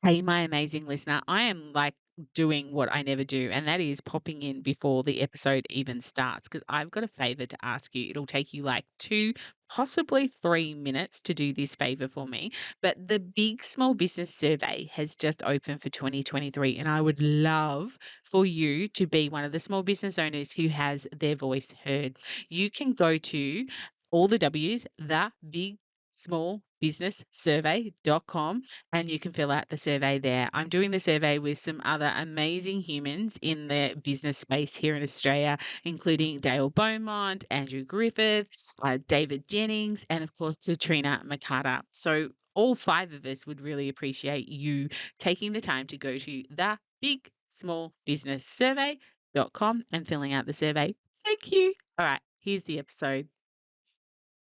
Hey, my amazing listener. I am like doing what I never do, and that is popping in before the episode even starts because I've got a favor to ask you. It'll take you like 2, possibly 3 minutes to do this favor for me. But the Big Small Business Survey has just opened for 2023, and I would love for you to be one of the small business owners who has their voice heard. You can go to all the W's, the big small business survey.com, and you can fill out the survey there. I'm doing the survey with some other amazing humans in the business space here in Australia, including Dale Beaumont, Andrew Griffith, David Jennings, and of course, Katrina McCarter. So all five of us would really appreciate you taking the time to go to the big small business survey.com and filling out the survey. Thank you. All right, here's the episode.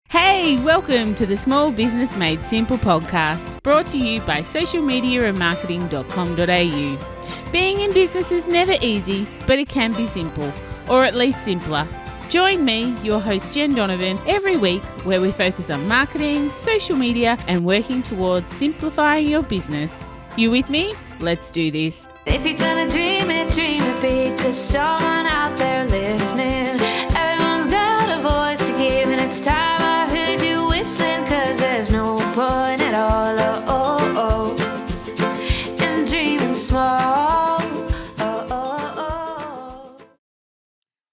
Hey, welcome to the Small Business Made Simple podcast, brought to you by socialmediaandmarketing.com.au. Being in business is never easy, but it can be simple, or at least simpler. Join me, your host Jen Donovan, every week where we focus on marketing, social media, and working towards simplifying your business. You with me? Let's do this. If you're gonna dream it big, 'cause someone out there listening. Everyone's got a voice to give, and it's time I heard you whistling, 'cause there's no point at all, in dreaming small.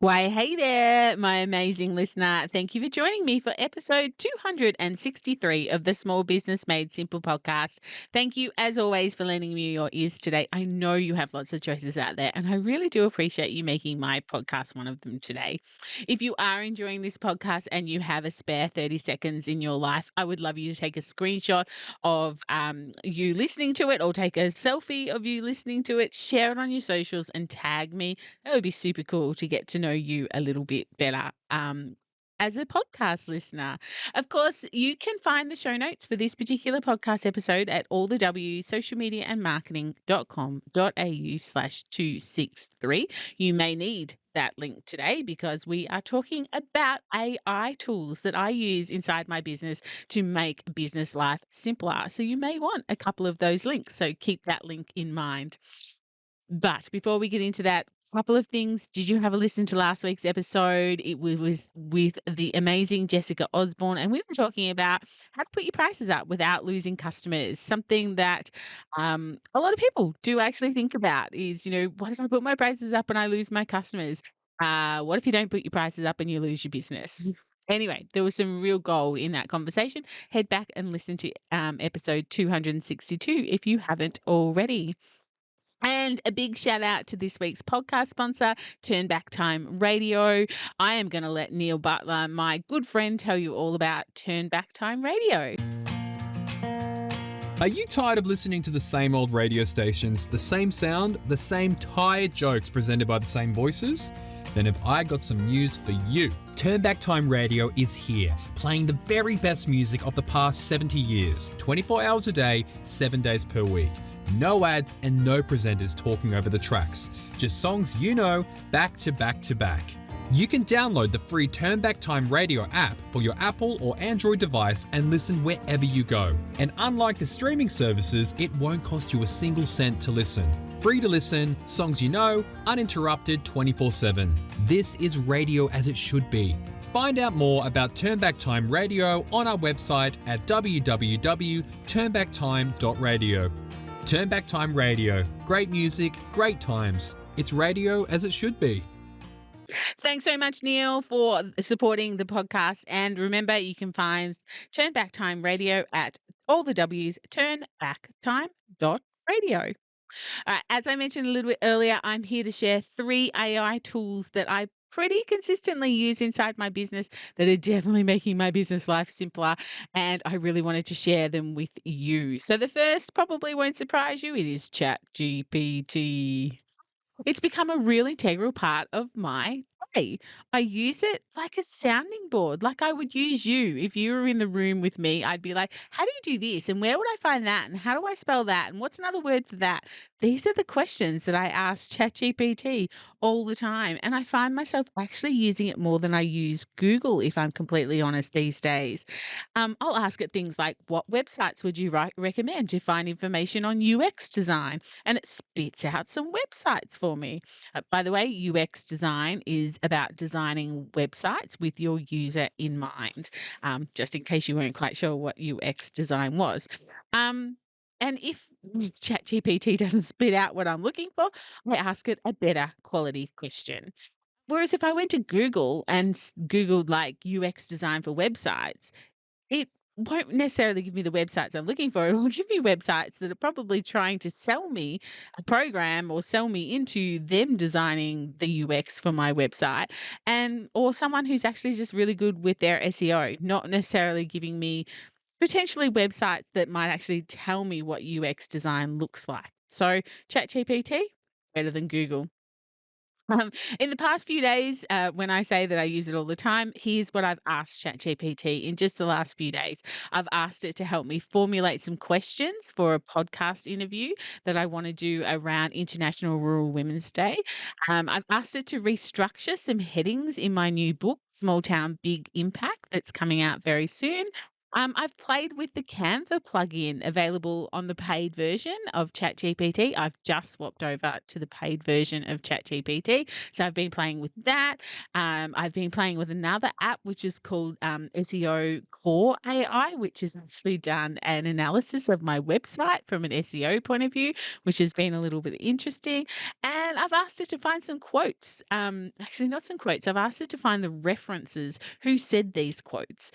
Why, hey there, my amazing listener. Thank you for joining me for episode 263 of the Small Business Made Simple podcast. Thank you, as always, for lending me your ears today. I know you have lots of choices out there, and I really do appreciate you making my podcast one of them today. If you are enjoying this podcast and you have a spare 30 seconds in your life, I would love you to take a screenshot of you listening to it, or take a selfie of you listening to it, share it on your socials, and tag me. That would be super cool to get to know you a little bit better as a podcast listener. Of course, you can find the show notes for this particular podcast episode at all the W social media and marketing.com.au/263. You may need that link today because we are talking about AI tools that I use inside my business to make business life simpler. So you may want a couple of those links. So keep that link in mind. But before we get into that, couple of things. Did you have a listen to last week's episode? It was with the amazing Jessica Osborne, and we were talking about how to put your prices up without losing customers. Something that a lot of people do actually think about is, what if I put my prices up and I lose my customers? What if you don't put your prices up and you lose your business? Anyway, there was some real gold in that conversation. Head back and listen to episode 262 if you haven't already. And a big shout out to this week's podcast sponsor, Turn Back Time Radio. I am going to let Neil Butler, my good friend, tell you all about Turn Back Time Radio. Are you tired of listening to the same old radio stations, the same sound, the same tired jokes presented by the same voices? Then have I got some news for you. Turn Back Time Radio is here, playing the very best music of the past 70 years, 24 hours a day, 7 days per week. No ads and no presenters talking over the tracks. Just songs you know, back to back to back. You can download the free Turn Back Time Radio app for your Apple or Android device and listen wherever you go. And unlike the streaming services, it won't cost you a single cent to listen. Free to listen, songs you know, uninterrupted 24/7. This is radio as it should be. Find out more about Turn Back Time Radio on our website at www.turnbacktime.radio. Turn Back Time Radio. Great music, great times. It's radio as it should be. Thanks so much, Neil, for supporting the podcast. And remember, you can find Turn Back Time Radio at all the W's, turnbacktime.radio. As I mentioned a little bit earlier, I'm here to share 3 AI tools that I pretty consistently use inside my business that are definitely making my business life simpler, and I really wanted to share them with you. So the first probably won't surprise you. It is ChatGPT. It's become a real integral part of my way. I use it like a sounding board, like I would use you. If you were in the room with me, I'd be like, "How do you do this? And where would I find that? And how do I spell that? And what's another word for that?" These are the questions that I ask ChatGPT all the time. And I find myself actually using it more than I use Google, if I'm completely honest, these days. I'll ask it things like, "What websites would you recommend to find information on UX design?" And it spits out some websites for me. By the way, UX design is about designing websites with your user in mind, just in case you weren't quite sure what UX design was. Um, and if ChatGPT doesn't spit out what I'm looking for, I ask it a better quality question. Whereas if I went to Google and Googled like UX design for websites, it won't necessarily give me the websites I'm looking for. It will give me websites that are probably trying to sell me a program or sell me into them designing the UX for my website, and or someone who's actually just really good with their SEO, not necessarily giving me potentially websites that might actually tell me what UX design looks like. So ChatGPT, better than Google. In the past few days, when I say that I use it all the time, here's what I've asked ChatGPT in just the last few days. I've asked it to help me formulate some questions for a podcast interview that I want to do around International Rural Women's Day. I've asked it to restructure some headings in my new book, Small Town Big Impact, that's coming out very soon. I've played with the Canva plugin available on the paid version of ChatGPT. I've just swapped over to the paid version of ChatGPT. So I've been playing with that. I've been playing with another app, which is called SEO Core AI, which has actually done an analysis of my website from an SEO point of view, which has been a little bit interesting. And I've asked it to find some quotes. Actually, not some quotes. I've asked it to find the references who said these quotes,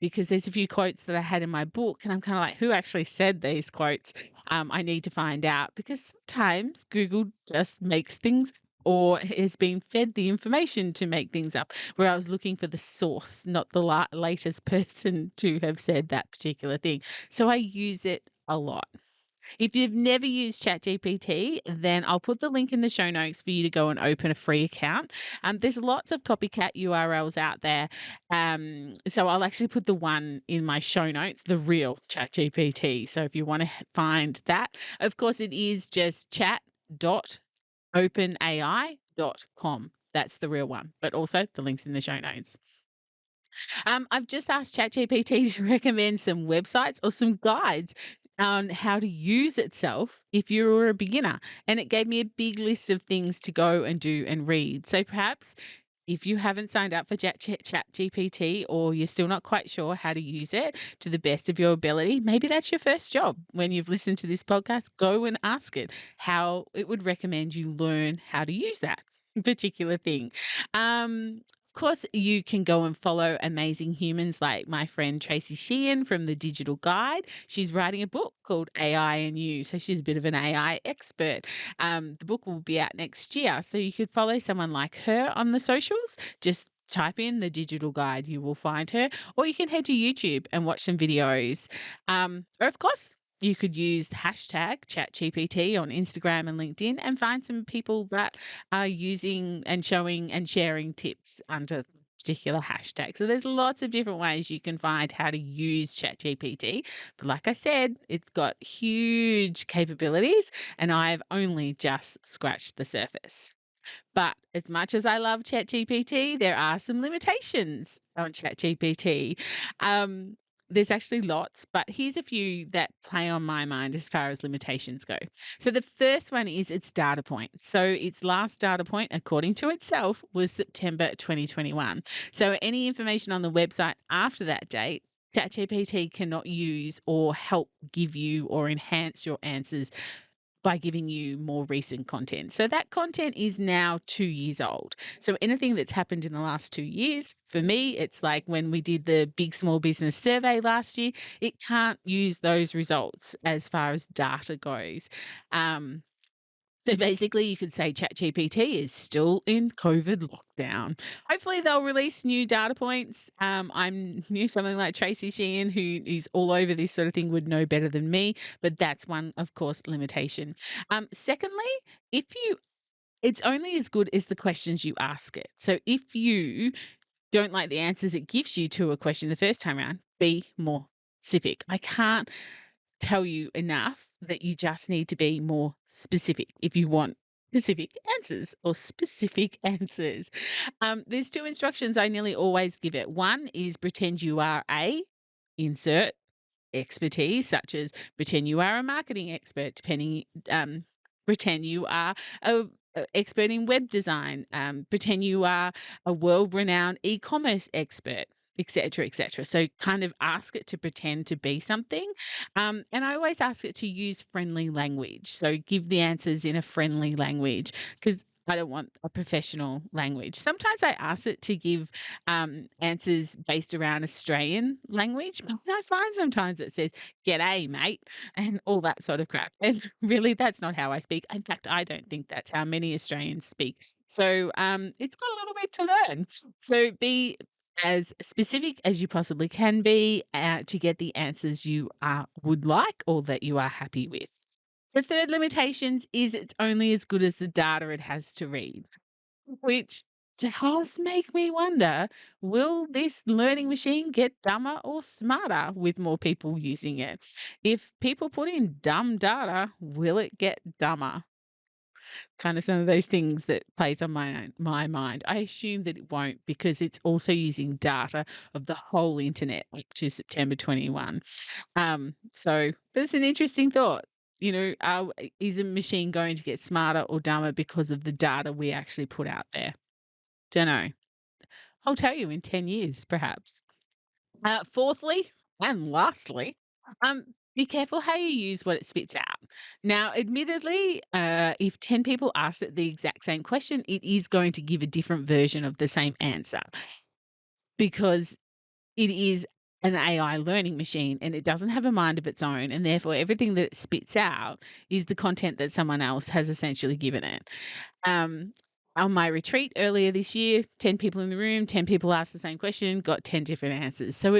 because there's a few quotes that I had in my book, and I'm kind of like, who actually said these quotes? I need to find out because sometimes Google just makes things or has been fed the information to make things up, where I was looking for the source, not the latest person to have said that particular thing. So I use it a lot. If you've never used ChatGPT, then I'll put the link in the show notes for you to go and open a free account. There's lots of copycat URLs out there. So I'll actually put the one in my show notes, the real ChatGPT. So if you want to find that, of course, it is just chat.openai.com. That's the real one, but also the link's in the show notes. I've just asked ChatGPT to recommend some websites or some guides on how to use itself if you were a beginner. And it gave me a big list of things to go and do and read. So perhaps if you haven't signed up for ChatGPT or you're still not quite sure how to use it to the best of your ability, maybe that's your first job. When you've listened to this podcast, go and ask it how it would recommend you learn how to use that particular thing. Of course, you can go and follow amazing humans like my friend Tracy Sheehan from The Digital Guide. She's writing a book called AI and You. So she's a bit of an AI expert. The book will be out next year. So you could follow someone like her on the socials. Just type in The Digital Guide, you will find her. Or you can head to YouTube and watch some videos. Or, of course, you could use the hashtag ChatGPT on Instagram and LinkedIn and find some people that are using and showing and sharing tips under particular hashtag. So there's lots of different ways you can find how to use ChatGPT. But like I said, it's got huge capabilities and I've only just scratched the surface. But as much as I love ChatGPT, there are some limitations on ChatGPT. There's actually lots, but here's a few that play on my mind as far as limitations go. So the first one is its data point. So its last data point, according to itself, was September 2021. So any information on the website after that date, ChatGPT cannot use or help give you or enhance your answers by giving you more recent content. So that content is now 2 years old. So anything that's happened in the last 2 years, for me, it's like when we did the big small business survey last year, it can't use those results as far as data goes. So basically, you could say ChatGPT is still in COVID lockdown. Hopefully, they'll release new data points. I'm knew something like Tracy Sheehan, who is all over this sort of thing, would know better than me. But that's one, of course, limitation. Secondly, if you It's only as good as the questions you ask it. So if you don't like the answers it gives you to a question the first time around, be more specific. I can't tell you enough that you just need to be more specific if you want specific answers or specific answers. There's two instructions I nearly always give it. One is pretend you are a insert expertise, such as pretend you are a marketing expert, pretend you are a expert in web design, pretend you are a world-renowned e-commerce expert, etc., etc. So kind of ask it to pretend to be something. And I always ask it to use friendly language. So give the answers in a friendly language because I don't want a professional language. Sometimes I ask it to give answers based around Australian language, but I find sometimes it says, "G'day, mate," and all that sort of crap. And really, that's not how I speak. In fact, I don't think that's how many Australians speak. So it's got a little bit to learn. So be as specific as you possibly can be to get the answers you would like or that you are happy with. The third limitations is it's only as good as the data it has to read, which does make me wonder, will this learning machine get dumber or smarter with more people using it? If people put in dumb data, will it get dumber? Kind of some of those things that plays on my mind. I assume that it won't because it's also using data of the whole internet up to September 21. So that's an interesting thought. Is a machine going to get smarter or dumber because of the data we actually put out there? Don't know. I'll tell you in 10 years, perhaps. Fourthly and lastly, um, be careful how you use what it spits out. Now, admittedly, if 10 people ask it the exact same question, it is going to give a different version of the same answer because it is an AI learning machine and it doesn't have a mind of its own. And therefore, everything that it spits out is the content that someone else has essentially given it. Um, on my retreat earlier this year, 10 people in the room, 10 people asked the same question, got 10 different answers. So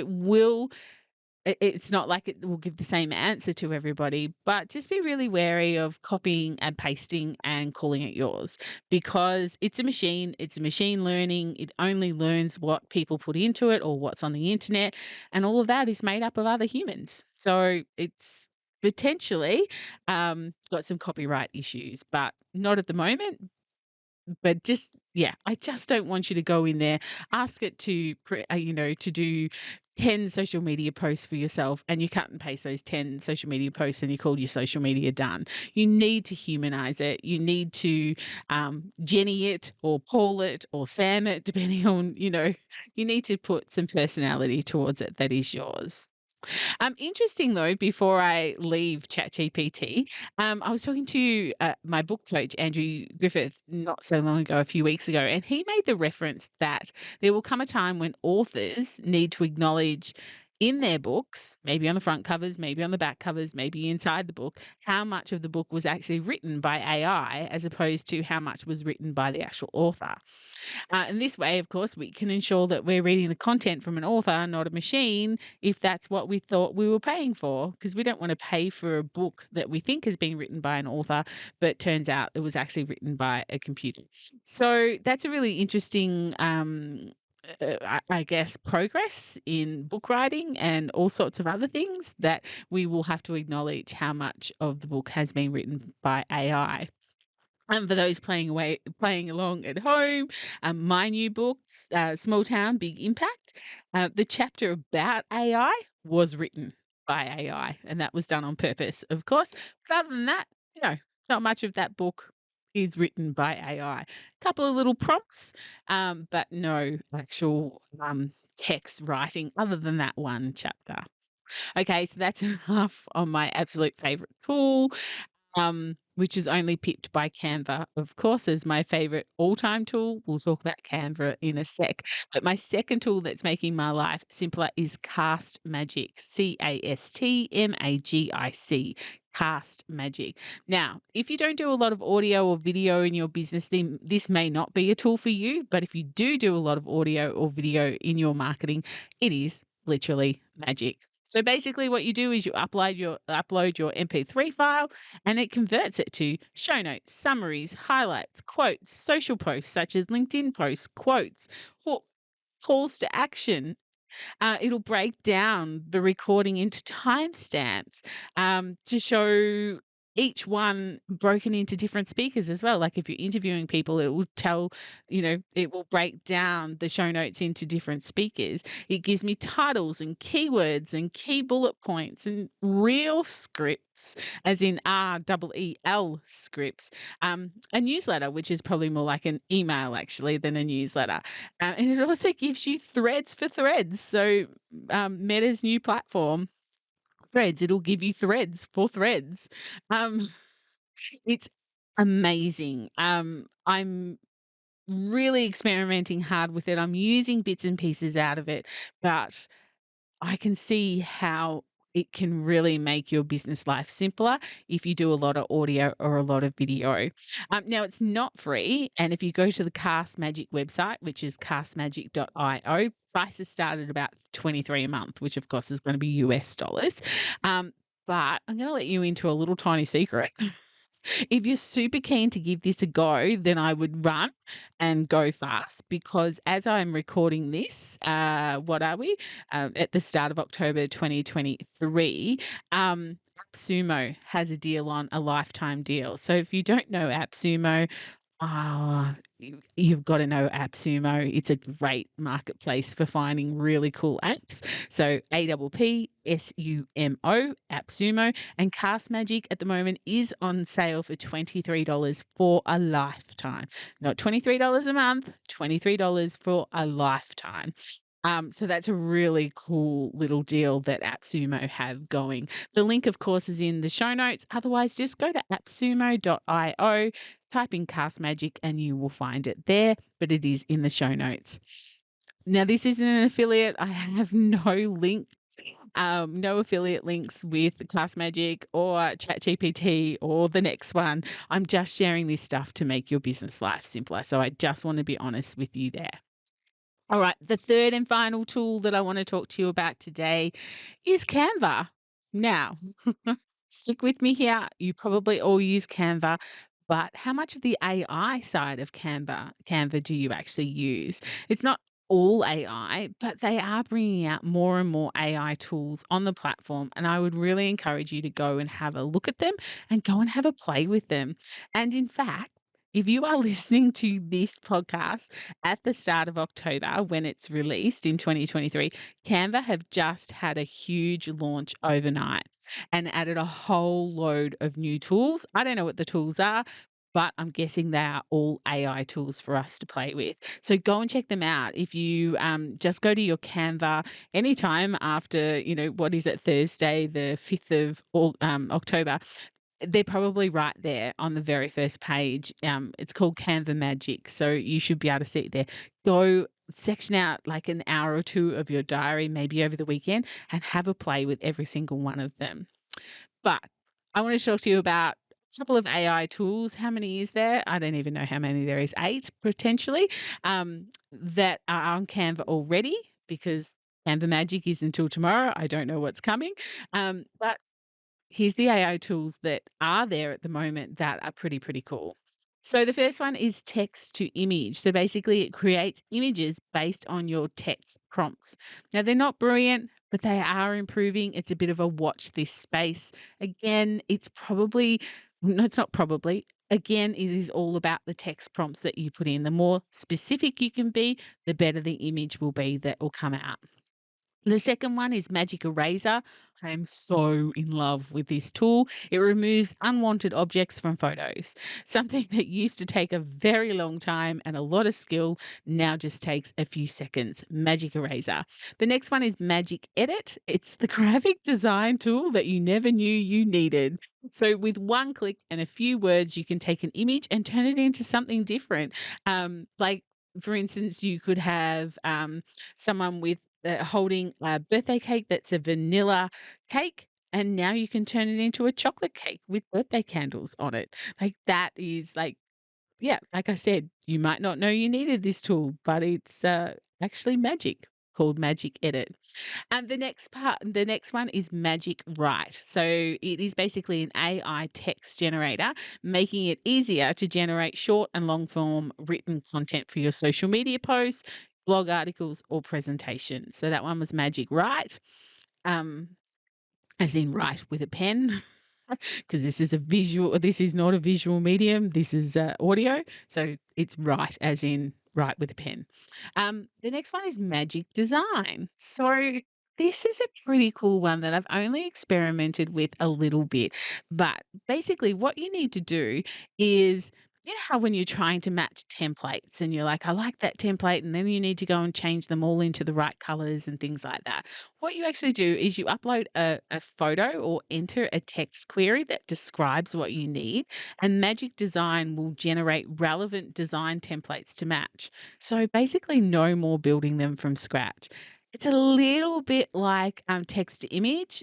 it's not like it will give the same answer to everybody, but just be really wary of copying and pasting and calling it yours because it's a machine learning. It only learns what people put into it or what's on the internet, and all of that is made up of other humans. So it's potentially got some copyright issues, but not at the moment. But just yeah, I just don't want you to go in there, ask it to to do 10 social media posts for yourself and you cut and paste those 10 social media posts and you call your social media done. You need to humanize it. You need to Jenny it or Paul it or Sam it, depending on, you need to put some personality towards it that is yours. Interesting though, before I leave ChatGPT, I was talking to my book coach, Andrew Griffith, not so long ago, a few weeks ago, and he made the reference that there will come a time when authors need to acknowledge in their books, maybe on the front covers, maybe on the back covers, maybe inside the book, how much of the book was actually written by AI as opposed to how much was written by the actual author. In this way, of course, we can ensure that we're reading the content from an author, not a machine, if that's what we thought we were paying for, because we don't want to pay for a book that we think has been written by an author, but turns out it was actually written by a computer. So that's a really interesting I guess, progress in book writing and all sorts of other things that we will have to acknowledge how much of the book has been written by AI. And for those playing along at home, my new book, Small Town, Big Impact, the chapter about AI was written by AI, and that was done on purpose, of course. But other than that, not much of that book is written by AI. A couple of little prompts, but no actual text writing other than that one chapter. Okay, so that's enough on my absolute favorite tool, which is only pipped by Canva, of course, as my favorite all-time tool. We'll talk about Canva in a sec. But my second tool that's making my life simpler is Cast Magic, CASTMAGIC. Cast Magic. Now, if you don't do a lot of audio or video in your business, then this may not be a tool for you. But if you do a lot of audio or video in your marketing, it is literally magic. So basically what you do is you upload your MP3 file and it converts it to show notes, summaries, highlights, quotes, social posts such as LinkedIn posts, quotes, hook, calls to action. It'll break down the recording into timestamps to show each one broken into different speakers as well. Like if you're interviewing people, it will tell, it will break down the show notes into different speakers. It gives me titles and keywords and key bullet points and real scripts, as in REEL scripts. A newsletter, which is probably more like an email actually than a newsletter. And it also gives you threads for threads. So, Meta's new platform, Threads, it'll give you threads for threads. Um, it's amazing. I'm really experimenting hard with it. I'm using bits and pieces out of it, but I can see how it can really make your business life simpler if you do a lot of audio or a lot of video. Now, it's not free. And if you go to the Cast Magic website, which is castmagic.io, prices start at about 23 a month, which of course is going to be US dollars. But I'm going to let you into a little tiny secret. If you're super keen to give this a go, then I would run and go fast because as I'm recording this, what are we? At the start of October 2023, AppSumo has a deal on a lifetime deal. So if you don't know AppSumo, you've got to know AppSumo. It's a great marketplace for finding really cool apps. So APPSUMO, AppSumo, and Cast Magic at the moment is on sale for $23 for a lifetime. Not $23 a month, $23 for a lifetime. So that's a really cool little deal that AppSumo have going. The link, of course, is in the show notes. Otherwise, just go to appsumo.io, type in Cast Magic, and you will find it there, but it is in the show notes. Now, this isn't an affiliate. I have no link, no affiliate links with Cast Magic or ChatGPT or the next one. I'm just sharing this stuff to make your business life simpler. So I just want to be honest with you there. All right, the third and final tool that I want to talk to you about today is Canva. Now, stick with me here. You probably all use Canva, but how much of the AI side of Canva do you actually use? It's not all AI, but they are bringing out more and more AI tools on the platform, and I would really encourage you to go and have a look at them and go and have a play with them. And in fact, if you are listening to this podcast at the start of October when it's released in 2023, Canva have just had a huge launch overnight and added a whole load of new tools. I don't know what the tools are, but I'm guessing they are all AI tools for us to play with. So go and check them out. If you just go to your Canva anytime after, what is it, Thursday, the 5th of October, they're probably right there on the very first page. It's called Canva Magic, so you should be able to see it there. Go section out like an hour or two of your diary, maybe over the weekend, and have a play with every single one of them. But I want to talk to you about a couple of AI tools. How many is there? I don't even know how many there is. 8 potentially that are on Canva already because Canva Magic is until tomorrow. I don't know what's coming. But here's the AI tools that are there at the moment that are pretty cool. So the first one is text to image. So basically it creates images based on your text prompts. Now they're not brilliant, but they are improving. It's a bit of a watch this space. Again, it's not probably. Again, it is all about the text prompts that you put in. The more specific you can be, the better the image will be that will come out. The second one is Magic Eraser. I am so in love with this tool. It removes unwanted objects from photos. Something that used to take a very long time and a lot of skill now just takes a few seconds. Magic Eraser. The next one is Magic Edit. It's the graphic design tool that you never knew you needed. So with one click and a few words, you can take an image and turn it into something different. Like, for instance, you could have someone with holding a birthday cake that's a vanilla cake, and now you can turn it into a chocolate cake with birthday candles on it. Like that is yeah, like I said, you might not know you needed this tool, but it's actually magic. called Magic Edit. And the next one is Magic Write. So it is basically an AI text generator, making it easier to generate short and long form written content for your social media posts, blog articles, or presentations. So that one was Magic Write, um, as in write with a pen. Because this is not a visual medium, this is audio. So it's write as in write with a pen. The next one is Magic Design. So this is a pretty cool one that I've only experimented with a little bit. But basically, what you need to do is, you know how when you're trying to match templates and you're like, I like that template, and then you need to go and change them all into the right colors and things like that. What you actually do is you upload a photo or enter a text query that describes what you need, and Magic Design will generate relevant design templates to match. So basically, no more building them from scratch. It's a little bit like text to image,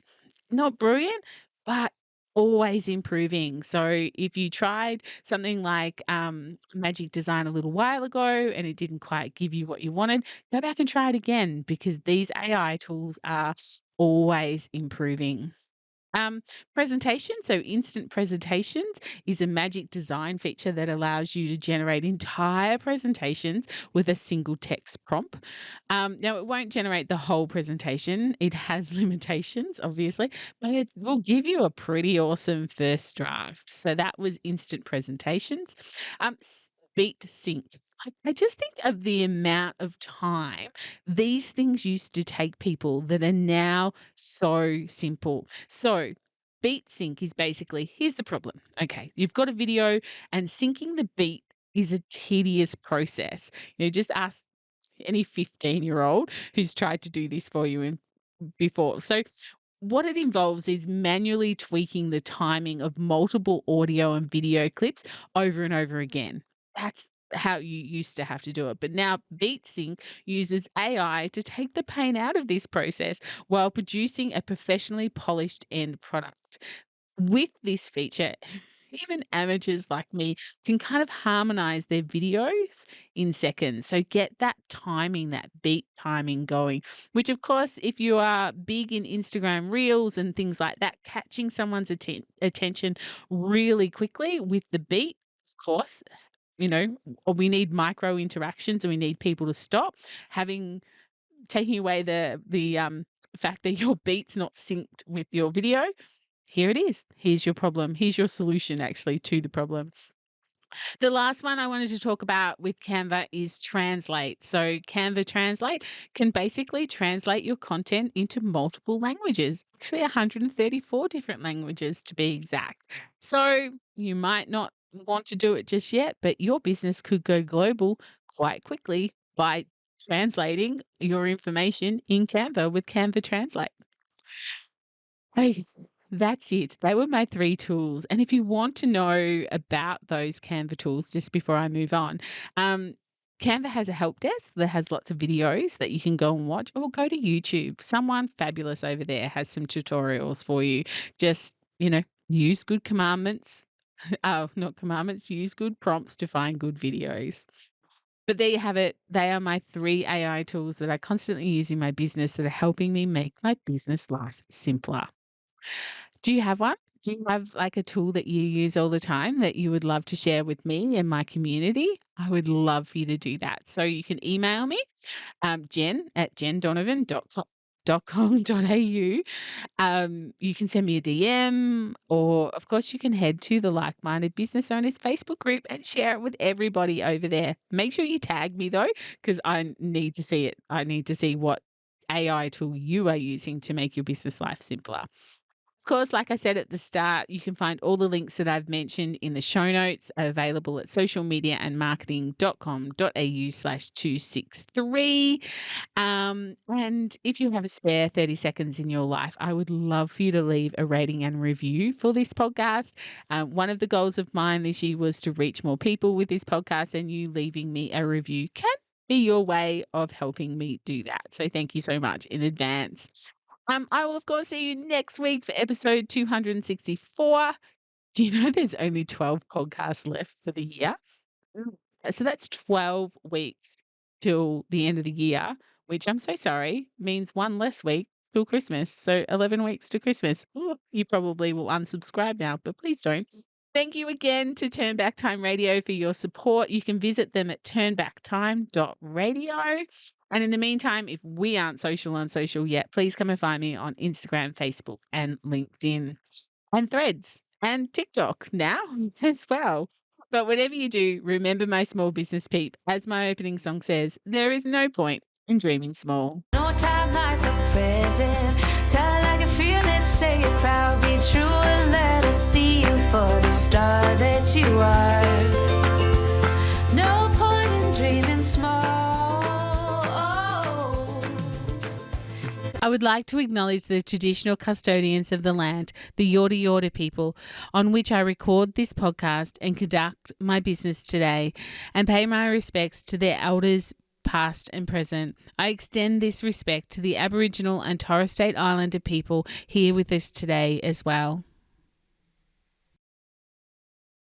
not brilliant, but always improving. So if you tried something like Magic Design a little while ago and it didn't quite give you what you wanted, go back and try it again, because these AI tools are always improving. Um, Presentation. So instant presentations is a Magic Design feature that allows you to generate entire presentations with a single text prompt. Now, it won't generate the whole presentation. It has limitations, obviously, but it will give you a pretty awesome first draft. So that was instant presentations. Beat sync. I just think of the amount of time these things used to take people that are now so simple. So, beat sync is basically, here's the problem. Okay, you've got a video and syncing the beat is a tedious process. Just ask any 15-year-old who's tried to do this for you before. So, what it involves is manually tweaking the timing of multiple audio and video clips over and over again. That's how you used to have to do it. But now BeatSync uses AI to take the pain out of this process while producing a professionally polished end product. With this feature, even amateurs like me can kind of harmonize their videos in seconds. So get that timing, that beat timing going, which, of course, if you are big in Instagram reels and things like that, catching someone's attention really quickly with the beat, of course, we need micro interactions and we need people to stop taking away the fact that your beat's not synced with your video. Here it is. Here's your problem. Here's your solution, actually, to the problem. The last one I wanted to talk about with Canva is Translate. So, Canva Translate can basically translate your content into multiple languages, actually 134 different languages to be exact. So, you might not want to do it just yet, but your business could go global quite quickly by translating your information in Canva with Canva Translate. Hey, that's it. They were my 3 tools, and if you want to know about those Canva tools, just before I move on, Canva has a help desk that has lots of videos that you can go and watch, or go to YouTube. Someone fabulous over there has some tutorials for you. Just, use good commandments. Oh, not commandments, use good prompts to find good videos. But there you have it. They are my 3 AI tools that I constantly use in my business that are helping me make my business life simpler. Do you have one? Do you have like a tool that you use all the time that you would love to share with me and my community? I would love for you to do that. So you can email me, jen@jendonovan.com.au. You can send me a DM, or of course you can head to the Like Minded Business Owners Facebook group and share it with everybody over there. Make sure you tag me though, because I need to see it. I need to see what AI tool you are using to make your business life simpler. Of course, like I said at the start, you can find all the links that I've mentioned in the show notes, available at socialmediaandmarketing.com.au/263. And if you have a spare 30 seconds in your life, I would love for you to leave a rating and review for this podcast. One of the goals of mine this year was to reach more people with this podcast, and you leaving me a review can be your way of helping me do that. So thank you so much in advance. I will, of course, see you next week for episode 264. Do you know there's only 12 podcasts left for the year? So that's 12 weeks till the end of the year. which I'm so sorry, means one less week till Christmas. So 11 weeks to Christmas. Ooh, you probably will unsubscribe now, but please don't. Thank you again to Turn Back Time Radio for your support. You can visit them at turnbacktime.radio. And in the meantime, if we aren't social on social yet, please come and find me on Instagram, Facebook, and LinkedIn, and Threads, and TikTok now as well. But whatever you do, remember, my small business peep, as my opening song says, there is no point in dreaming small. No time like the present. Tell it like you feel it, say it proud, be true, and let us see you for the star that you are. No point in dreaming small. I would like to acknowledge the traditional custodians of the land, the Yorta Yorta people, on which I record this podcast and conduct my business today, and pay my respects to their elders, past and present. I extend this respect to the Aboriginal and Torres Strait Islander people here with us today as well.